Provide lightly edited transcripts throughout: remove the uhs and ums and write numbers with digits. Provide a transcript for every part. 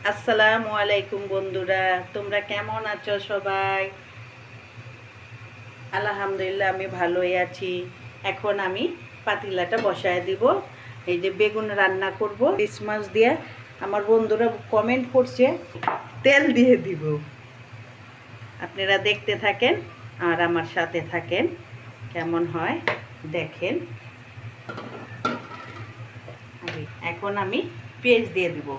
আসসালামু আলাইকুম বন্ধুরা, তোমরা কেমন আছো সবাই? আলহামদুলিল্লাহ আমি ভালোই আছি। এখন আমি পাতিলাটা বসায় দিব। এই যে বেগুন রান্না করব ইলিশ মাছ দিয়ে। আমার বন্ধুরা কমেন্ট করছে তেল দিয়ে দিব। আপনারা দেখতে থাকেন আর আমার সাথে থাকেন, কেমন হয় দেখেন। এখন আমি পেঁয়াজ দিয়ে দিব।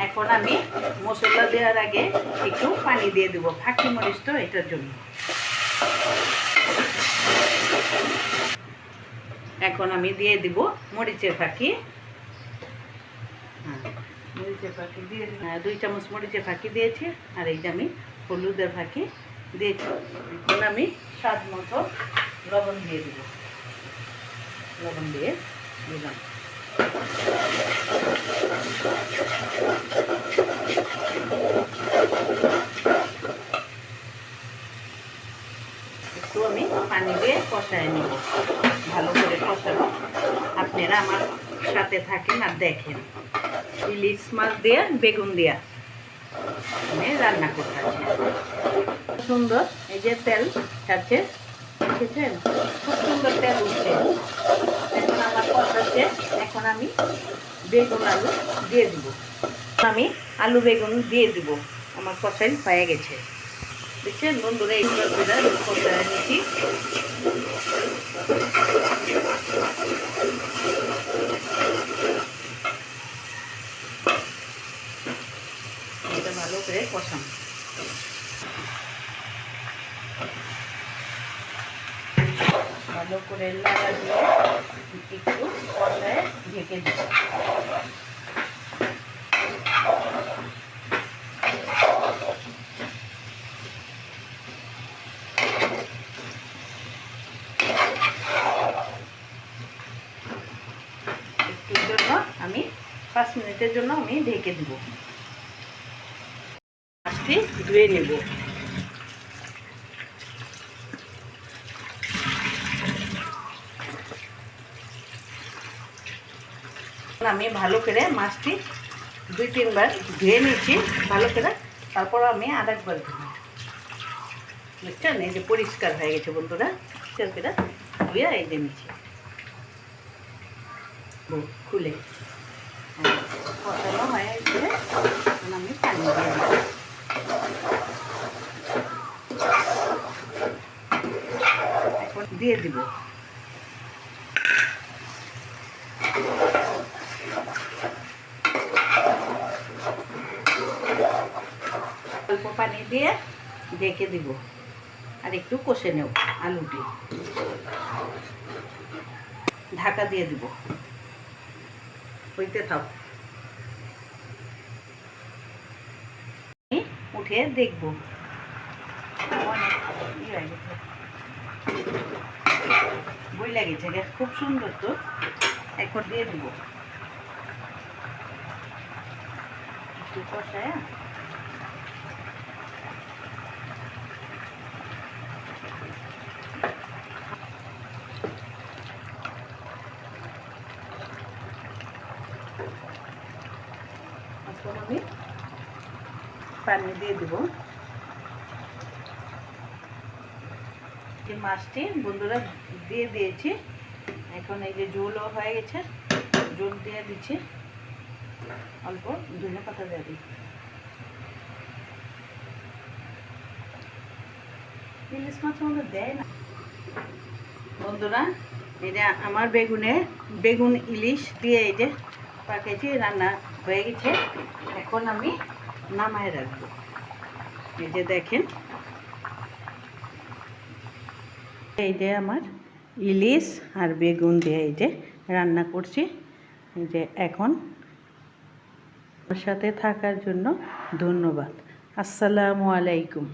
এখন আমি মশলা দেওয়ার আগে একটু পানি দিয়ে দেবো, ফাঁকি মরিচ তো এটার জন্য। এখন আমি দিয়ে দিব মরিচের ফাঁকি। মরিচের ফাঁকি দিয়ে 2 চামচ মরিচের ফাঁকি দিয়েছি, আর এই যে আমি হলুদের ফাঁকি দিয়েছি। এখন আমি স্বাদ মতো লবণ দিয়ে দিব। লবণ দিয়ে দিলাম। একটু আমি পানি দিয়ে কষায় নেব, ভালো করে কষাবো। আপনারা আমার সাথে থাকেন আর দেখেন। ইলিশ মাছ দিয়ে বেগুন দিয়া আমি রান্না করতে আছি। সুন্দর এই যে তেল ছাড়ছে, দেখেছেন? খুব সুন্দর তেল উঠছে। এখন আমার কষাচ্ছে। এখন আমি বেগুন আলু দিয়ে দিব। আমি আলু বেগুন দিয়ে দিব। আমার কষাই হয়ে গেছে, দেখছেন বন্ধুরা? এইগুলো কষায় নিচ্ছি। এটা ভালো করে কষাম। ভালো করে লাগা দিয়ে একটু কষায় ঢেকে দিব। একটুর জন্য আমি 5 মিনিটের জন্য আমি ঢেকে দিব। মাছটি ধুয়ে নেব। আমি ভালো করে মাছটি 2-3 বার ধুয়ে নিয়েছি ভালো করে। তারপর আমি আরেকবার ধুবো, বুঝছেন? এই যে পরিষ্কার হয়ে গেছে বন্ধুরা। পরিষ্কার করে ধুয়ে এই যে নিচ্ছি খুলে। কষানো হয়ে গেছে, এখন আমি পানি দিয়ে দিই। এখন দিয়ে দিব অল্প পানি দিয়ে ঢেকে দিব, আর একটু কষে নেব আলুটি। ঢাকা দিয়ে দিব, হইতে থাক। উঠে দেখব। বই লাগেছে, খুব সুন্দর তো। এখন দিয়ে দিব একটু কষায়। এখন আমি পানি দিয়ে দেব। এই মাছটি বন্ধুরা দিয়ে দিয়েছি। এখন এই যে ঝোলও হয়ে গেছে, ঝোল দিয়ে দিচ্ছি। অল্প ধনিয়া পাতা দিয়ে দিই। ইলিশ মাছের মধ্যে দেয় না বন্ধুরা। এই যে আমার বেগুন ইলিশ দিয়ে এই যে পাকেছি, রান্না হয়ে গেছে। এখন আমি নামায় রাখবো। এই যে দেখেন, এই যে আমার ইলিশ আর বেগুন দিয়ে এই যে রান্না করছি। এই যে এখন ওর সাথে থাকার জন্য ধন্যবাদ। আসসালামু আলাইকুম।